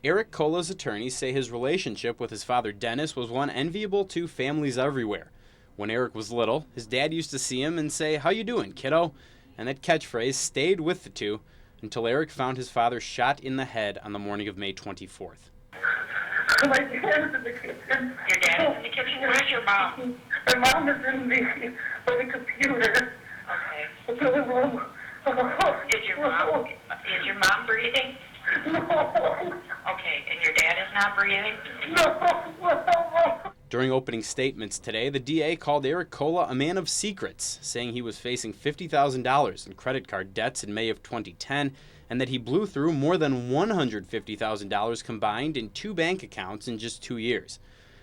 Eric Koula's attorneys say his relationship with his father Dennis was one enviable to families everywhere. When Eric was little, his dad used to see him and say, "How you doing, kiddo?" And that catchphrase stayed with the two until Eric found his father shot in the head on the morning of May 24th. My dad is in the kitchen. Your dad is in the kitchen? Where's your mom? My mom is in the computer. Okay. Is your mom breathing? No. Okay, and your dad is not breathing? No. During opening statements today, the DA called Eric Koula a man of secrets, saying he was facing $50,000 in credit card debts in May of 2010 and that he blew through more than $150,000 combined in 2 bank accounts in just 2 years.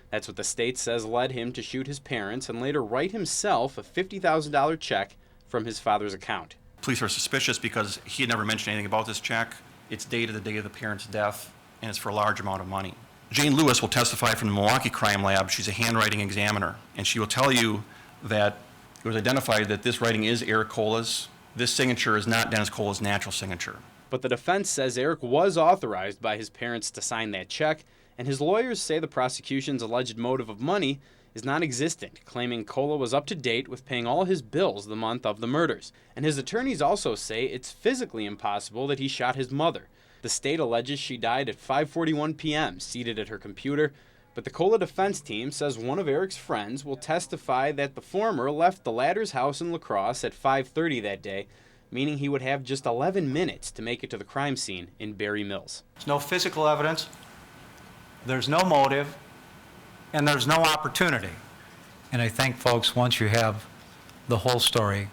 That's what the state says led him to shoot his parents and later write himself a $50,000 check from his father's account. Police are suspicious because he had never mentioned anything about this check. It's dated the day of the parent's death, and it's for a large amount of money. Jane Lewis will testify from the Milwaukee Crime Lab. She's a handwriting examiner, and she will tell you that it was identified that this writing is Eric Koula's. This signature is not Dennis Koula's natural signature. But the defense says Eric was authorized by his parents to sign that check, and his lawyers say the prosecution's alleged motive of money is non-existent, claiming Koula was up to date with paying all his bills the month of the murders. And his attorneys also say it's physically impossible that he shot his mother. The state alleges she died at 5:41 p.m., seated at her computer, but the Koula defense team says one of Eric's friends will testify that the former left the latter's house in La Crosse at 5:30 that day, meaning he would have just 11 minutes to make it to the crime scene in Berry Mills. There's no physical evidence, there's no motive, and there's no opportunity. And I think, folks, once you have the whole story,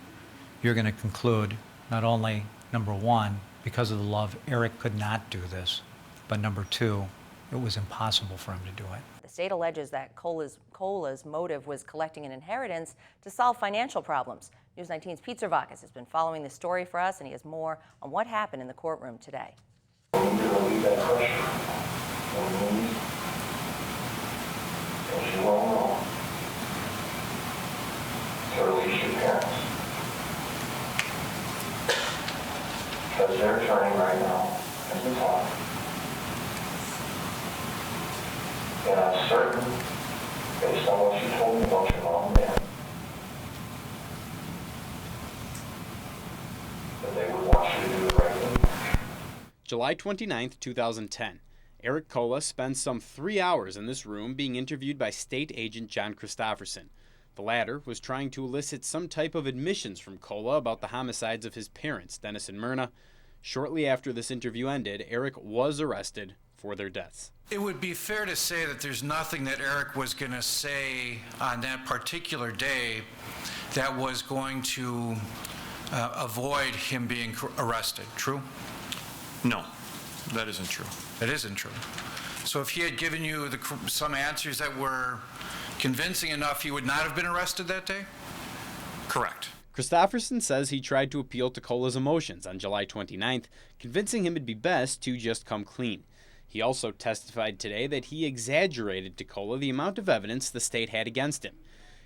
you're going to conclude not only, number one, because of the love, Eric could not do this, but number two, it was impossible for him to do it. The state alleges that Koula's motive was collecting an inheritance to solve financial problems. News 19's Pete Zervakis has been following this story for us, and he has more on what happened in the courtroom today. You won't know. So release your parents. Because they're trying right now as we talk. And I'm certain, based on what you told me about your mom and dad, that they would want you to do the right thing. July 29th, 2010. Eric Koula spends some 3 hours in this room being interviewed by state agent John Christopherson. The latter was trying to elicit some type of admissions from Koula about the homicides of his parents, Dennis and Merna. Shortly after this interview ended, Eric was arrested for their deaths. It would be fair to say that there's nothing that Eric was going to say on that particular day that was going to avoid him being arrested. True? No, that isn't true. It isn't true. So if he had given you some answers that were convincing enough, he would not have been arrested that day? Correct. Christopherson says he tried to appeal to Koula's emotions on July 29th, convincing him it'd be best to just come clean. He also testified today that he exaggerated to Koula the amount of evidence the state had against him.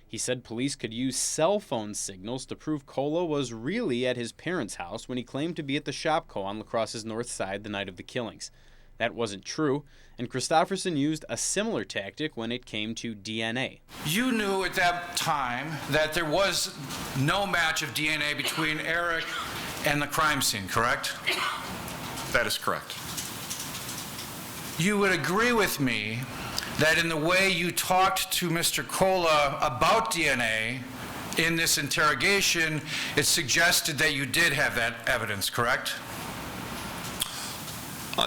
He said police could use cell phone signals to prove Koula was really at his parents' house when he claimed to be at the Shopko on La Crosse's north side the night of the killings. That wasn't true, and Christopherson used a similar tactic when it came to DNA. You knew at that time that there was no match of DNA between Eric and the crime scene, correct? That is correct. You would agree with me that in the way you talked to Mr. Koula about DNA in this interrogation, it suggested that you did have that evidence, correct?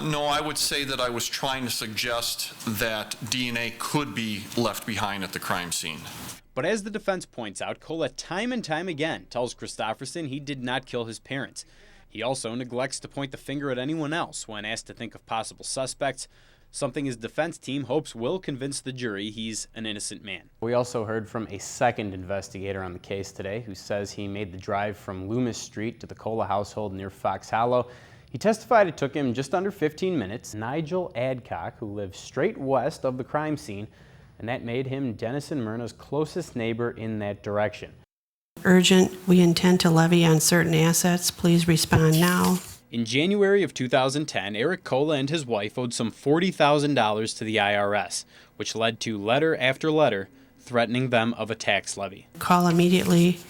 No, I would say that I was trying to suggest that DNA could be left behind at the crime scene. But as the defense points out, Koula time and time again tells Christopherson he did not kill his parents. He also neglects to point the finger at anyone else when asked to think of possible suspects, something his defense team hopes will convince the jury he's an innocent man. We also heard from a second investigator on the case today who says he made the drive from Loomis Street to the Koula household near Fox Hollow. He testified it took him just under 15 minutes. Nigel Adcock, who lives straight west of the crime scene, and that made him Dennis and Merna's closest neighbor in that direction. Urgent, we intend to levy on certain assets. Please respond now. In January of 2010, Eric Koula and his wife owed some $40,000 to the IRS, which led to letter after letter threatening them of a tax levy. Call immediately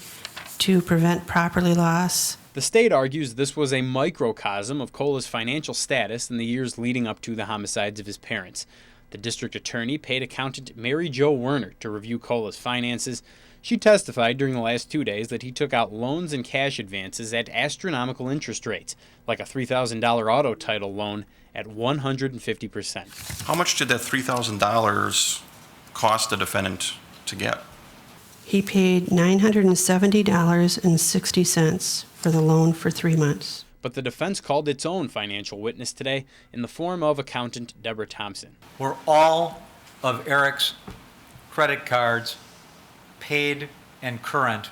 to prevent property loss. The state argues this was a microcosm of Koula's financial status in the years leading up to the homicides of his parents. The district attorney paid accountant Mary Jo Werner to review Koula's finances. She testified during the last 2 days that he took out loans and cash advances at astronomical interest rates, like a $3,000 auto title loan at 150%. How much did that $3,000 cost the defendant to get? He paid $970.60 for the loan for 3 months. But the defense called its own financial witness today in the form of accountant Deborah Thompson. Were all of Eric's credit cards paid and current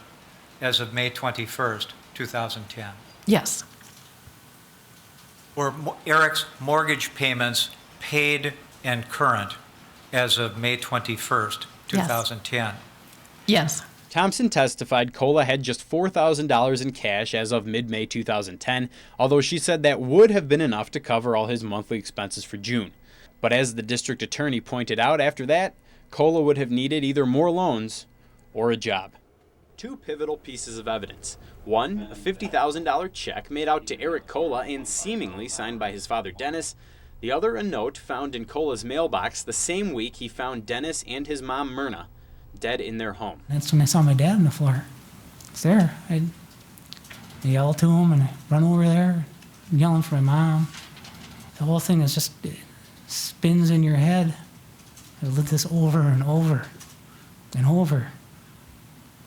as of May 21st, 2010? Yes. Were Eric's mortgage payments paid and current as of May 21st, 2010? Yes. Thompson testified Koula had just $4,000 in cash as of mid-May 2010, although she said that would have been enough to cover all his monthly expenses for June. But as the district attorney pointed out after that, Koula would have needed either more loans or a job. Two pivotal pieces of evidence. One, a $50,000 check made out to Eric Koula and seemingly signed by his father Dennis. The other, a note found in Koula's mailbox the same week he found Dennis and his mom Merna dead in their home. That's when I saw my dad on the floor. It's there. I yell to him and I run over there, yelling for my mom. The whole thing is just, it spins in your head. I lived this over and over and over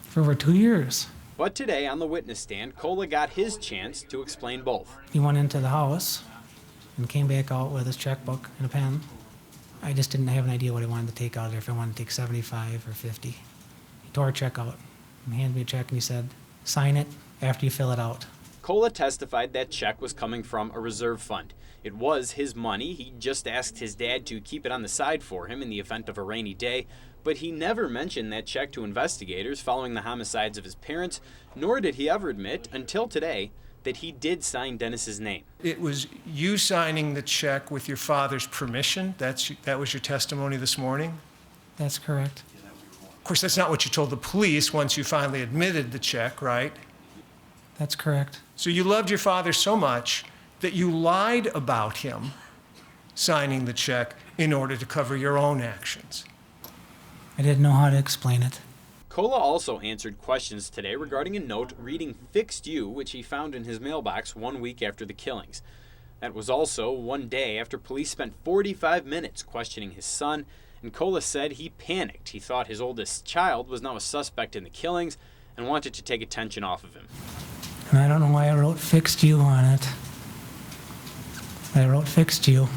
for over 2 years. But today on the witness stand, Koula got his chance to explain both. He went into the house and came back out with his checkbook and a pen. I just didn't have an idea what I wanted to take out of there, if I wanted to take 75 or 50. He tore a check out and handed me a check and he said, "Sign it after you fill it out." Koula testified that check was coming from a reserve fund. It was his money. He just asked his dad to keep it on the side for him in the event of a rainy day, but he never mentioned that check to investigators following the homicides of his parents, nor did he ever admit, until today, that he did sign Dennis's name. It was you signing the check with your father's permission? That was your testimony this morning? That's correct. Of course, that's not what you told the police once you finally admitted the check, right? That's correct. So you loved your father so much that you lied about him signing the check in order to cover your own actions. I didn't know how to explain it. Koula also answered questions today regarding a note reading "Fixed You," which he found in his mailbox 1 week after the killings. That was also 1 day after police spent 45 minutes questioning his son, and Koula said he panicked. He thought his oldest child was now a suspect in the killings and wanted to take attention off of him. And I don't know why I wrote "Fixed You" on it. I wrote "Fixed You."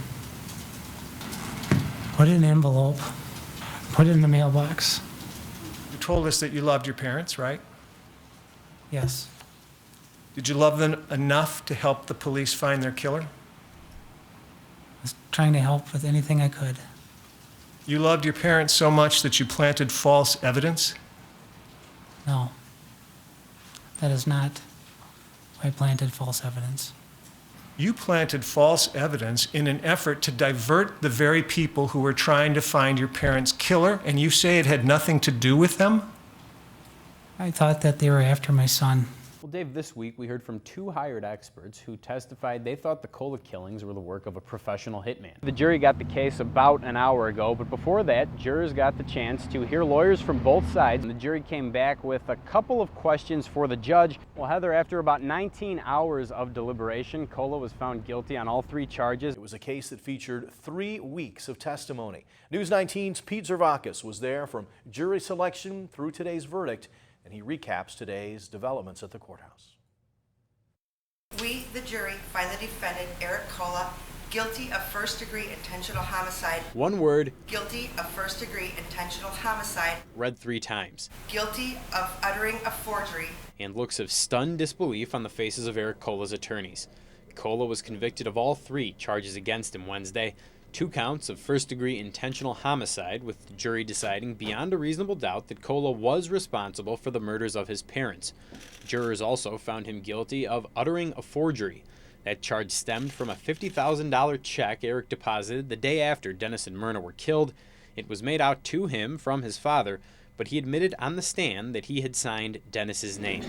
Put it in an envelope. Put it in the mailbox. You told us that you loved your parents, right? Yes. Did you love them enough to help the police find their killer? I was trying to help with anything I could. You loved your parents so much that you planted false evidence? No. That is not why I planted false evidence. You planted false evidence in an effort to divert the very people who were trying to find your parents' killer, and you say it had nothing to do with them? I thought that they were after my son. Well, Dave, this week we heard from two hired experts who testified they thought the Koula killings were the work of a professional hitman. The jury got the case about an hour ago, but before that, jurors got the chance to hear lawyers from both sides. And the jury came back with a couple of questions for the judge. Well, Heather, after about 19 hours of deliberation, Koula was found guilty on all 3 charges. It was a case that featured 3 weeks of testimony. News 19's Pete Zervakis was there from jury selection through today's verdict, and he recaps today's developments at the courthouse. We, the jury, find the defendant, Eric Koula, guilty of first-degree intentional homicide. One word. Guilty of first-degree intentional homicide. Read 3 times. Guilty of uttering a forgery. And looks of stunned disbelief on the faces of Eric Koula's attorneys. Koula was convicted of all 3 charges against him Wednesday. 2 counts of first-degree intentional homicide, with the jury deciding beyond a reasonable doubt that Koula was responsible for the murders of his parents. Jurors also found him guilty of uttering a forgery. That charge stemmed from a $50,000 check Eric deposited the day after Dennis and Merna were killed. It was made out to him from his father, but he admitted on the stand that he had signed Dennis's name.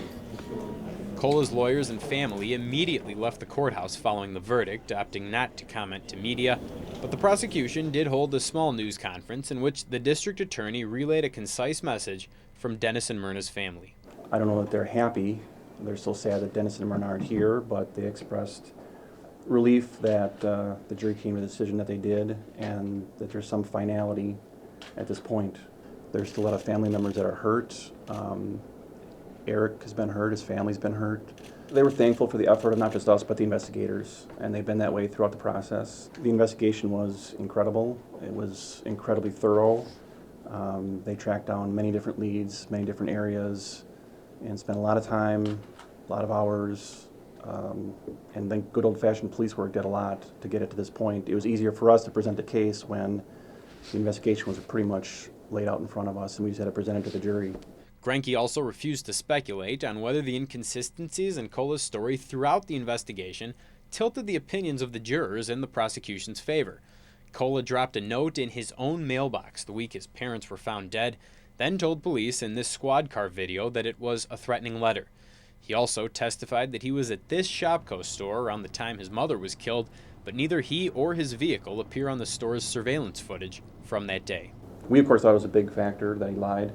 Koula's lawyers and family immediately left the courthouse following the verdict, opting not to comment to media. But the prosecution did hold a small news conference in which the district attorney relayed a concise message from Dennis and Merna's family. I don't know that they're happy. They're still sad that Dennis and Merna aren't here, but they expressed relief that the jury came to the decision that they did and that there's some finality at this point. There's still a lot of family members that are hurt. Eric has been hurt, his family's been hurt. They were thankful for the effort of not just us, but the investigators, and they've been that way throughout the process. The investigation was incredible. It was incredibly thorough. They tracked down many different leads, many different areas, and spent a lot of time, a lot of hours, and then good old-fashioned police work did a lot to get it to this point. It was easier for us to present the case when the investigation was pretty much laid out in front of us, and we just had to present it to the jury. Grenke also refused to speculate on whether the inconsistencies in Koula's story throughout the investigation tilted the opinions of the jurors in the prosecution's favor. Koula dropped a note in his own mailbox the week his parents were found dead, then told police in this squad car video that it was a threatening letter. He also testified that he was at this Shopko store around the time his mother was killed, but neither he or his vehicle appear on the store's surveillance footage from that day. We, of course, thought it was a big factor that he lied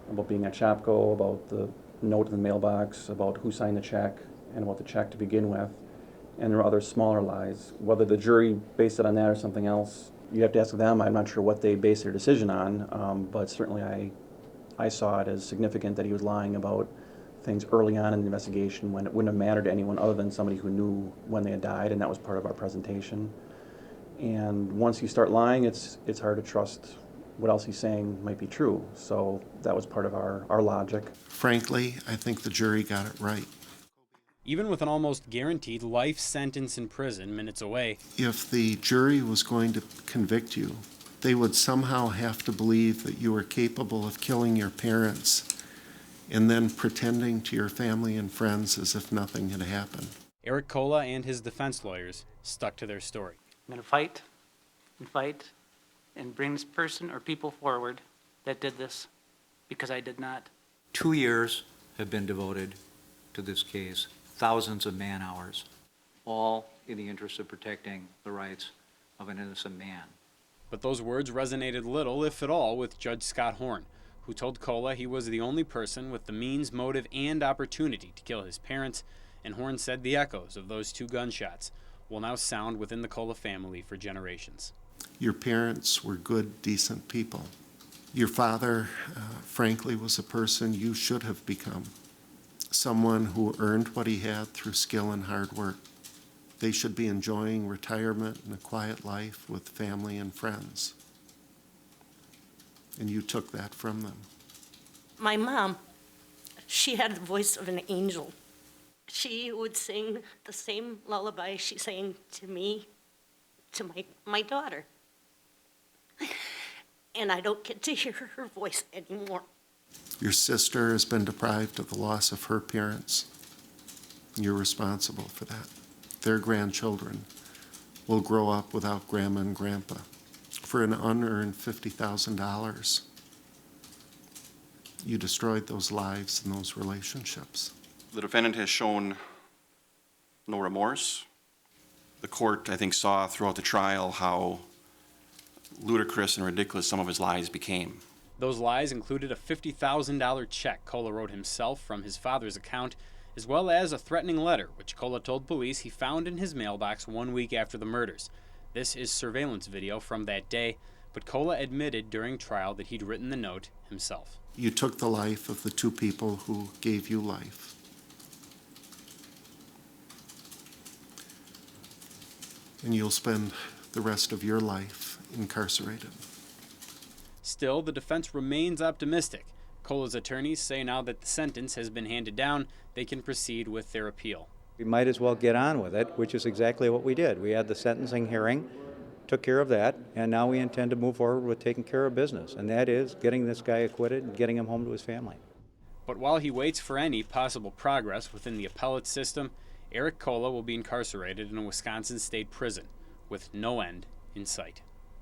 about being at Shopko, about the note in the mailbox, about who signed the check, and about the check to begin with. And there were other smaller lies. Whether the jury based it on that or something else, you have to ask them. I'm not sure what they based their decision on, but certainly I saw it as significant that he was lying about things early on in the investigation when it wouldn't have mattered to anyone other than somebody who knew when they had died, and that was part of our presentation. And once you start lying, it's hard to trust what else he's saying might be true. So that was part of our logic. Frankly, I think the jury got it right. Even with an almost guaranteed life sentence in prison minutes away, If the jury was going to convict you, they would somehow have to believe that you were capable of killing your parents and then pretending to your family and friends as if nothing had happened. Eric Koula and his defense lawyers stuck to their story. I'm going to fight and fight and bring this person or people forward that did this, because I did not. 2 years have been devoted to this case, thousands of man-hours, all in the interest of protecting the rights of an innocent man. But those words resonated little, if at all, with Judge Scott Horn, who told Koula he was the only person with the means, motive, and opportunity to kill his parents, and Horn said the echoes of those 2 gunshots will now sound within the Koula family for generations. Your parents were good, decent people. Your father, frankly, was a person you should have become, someone who earned what he had through skill and hard work. They should be enjoying retirement and a quiet life with family and friends. And you took that from them. My mom, she had the voice of an angel. She would sing the same lullaby she sang to me, to my daughter. And I don't get to hear her voice anymore. Your sister has been deprived of the loss of her parents. You're responsible for that. Their grandchildren will grow up without grandma and grandpa. For an unearned $50,000, you destroyed those lives and those relationships. The defendant has shown no remorse. The court, I think, saw throughout the trial how ludicrous and ridiculous some of his lies became. Those lies included a $50,000 check Koula wrote himself from his father's account, as well as a threatening letter, which Koula told police he found in his mailbox 1 week after the murders. This is surveillance video from that day, but Koula admitted during trial that he'd written the note himself. You took the life of the 2 people who gave you life. And you'll spend the rest of your life incarcerated. Still, the defense remains optimistic. Koula's attorneys say now that the sentence has been handed down, they can proceed with their appeal. We might as well get on with it, which is exactly what we did. We had the sentencing hearing, took care of that, and now we intend to move forward with taking care of business, and that is getting this guy acquitted and getting him home to his family. But while he waits for any possible progress within the appellate system, Eric Koula will be incarcerated in a Wisconsin state prison with no end in sight.